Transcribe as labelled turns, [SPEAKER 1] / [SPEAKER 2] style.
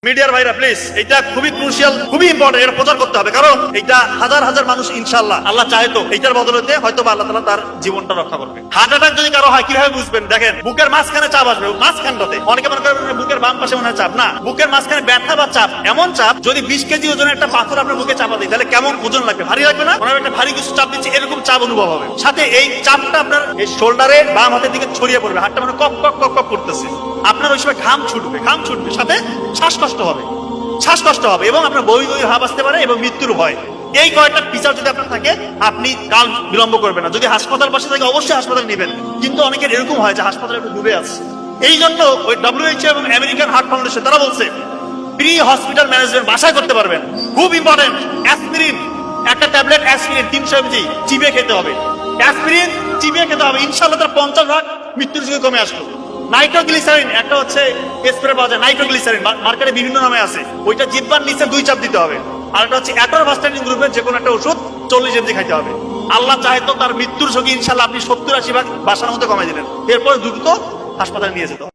[SPEAKER 1] মিডিয়ার ভাইরা প্লিজ, এটা খুবই ক্রুশিয়াল, খুবই ইম্পর্টেন্ট, এটা প্রচার করতে হবে। কারণ এটা হাজার হাজার মানুষ ইনশাআল্লাহ আল্লাহ চাহে তো এটার বদলতে হয়তো আল্লাহ তাআলা তার জীবনটা রক্ষা করবে। হার্ট অ্যাটাক যদি কারো হয় কিভাবে বুঝবেন? দেখেন, বুকের মাঝখানে চাপ আসবে, মাঝখানটাতে। অনেকে মনে করেন বুকের বাম পাশে মনে হয় চাপ, না, বুকের মাঝখানে ব্যথা বা চাপ, এমন চাপ যদি 20 কেজি ওজনের একটা পাথর আপনার বুকে চাপা দিই তাহলে কেমন ওজন লাগবে? ভারী লাগবে না? মনে হয় একটা ভারী কিছু চাপ দিচ্ছে, এরকম চাপ অনুভব হবে। সাথে এই চাপটা আপনার এই শোল্ডারে বাম হাতের দিকে ছড়িয়ে পড়বে, হাতটা মানে কক কক কক কক করতেছে। আপনার ওই সময় ঘাম ছুটবে, সাথে শ্বাসকষ্ট হবে এবং আপনার বই ভাব আসতে পারে এবং মৃত্যুর ভয়। এই কয়েকটা ফিচার যদি আপনার থাকে, আপনি কাল বিলম্ব করবেন না। যদি হাসপাতাল পাশে থাকে অবশ্যই হাসপাতাল নেবেন, কিন্তু অনেকের এরকম হয় যে হাসপাতালে একটু ডুবে আছে। এই জন্য ওই WHO এবং আমেরিকান হার্ট ফাউন্ডেশন তারা বলছে প্রি হসপিটাল ম্যানেজমেন্ট বাসায় করতে পারবেন। খুব ইম্পর্টেন্ট, অ্যাসপিরিন, একটা ট্যাবলেট অ্যাসপিরিন 300 mg চিবিয়ে খেতে হবে। অ্যাসপিরিন চিবিয়ে খেতে হবে, ইনশাআল্লাহ তার 50% মৃত্যুর ঝুঁকি কমে আসলো। নাইট্রোগ্লিসারিন একটা হচ্ছে স্প্রে পাওয়া যায়, নাইট্রোগ্লিসারিন মার্কেটে বিভিন্ন নামে আছে, ওইটা জিহ্বার নিচে 2 চাপ দিতে হবে। আর একটা হচ্ছে অ্যাটোরভাস্টাটিন গ্রুপের যে কোনো একটা ওষুধ 40 mg খাইতে হবে। আল্লাহ চাহে তো তার মৃত্যুর ঝুঁকি ইনশাআল্লাহ আপনি 70-80% বাসার মধ্যে কমাই দিলেন, এরপর দ্রুত হাসপাতালে নিয়ে যেতে হবে।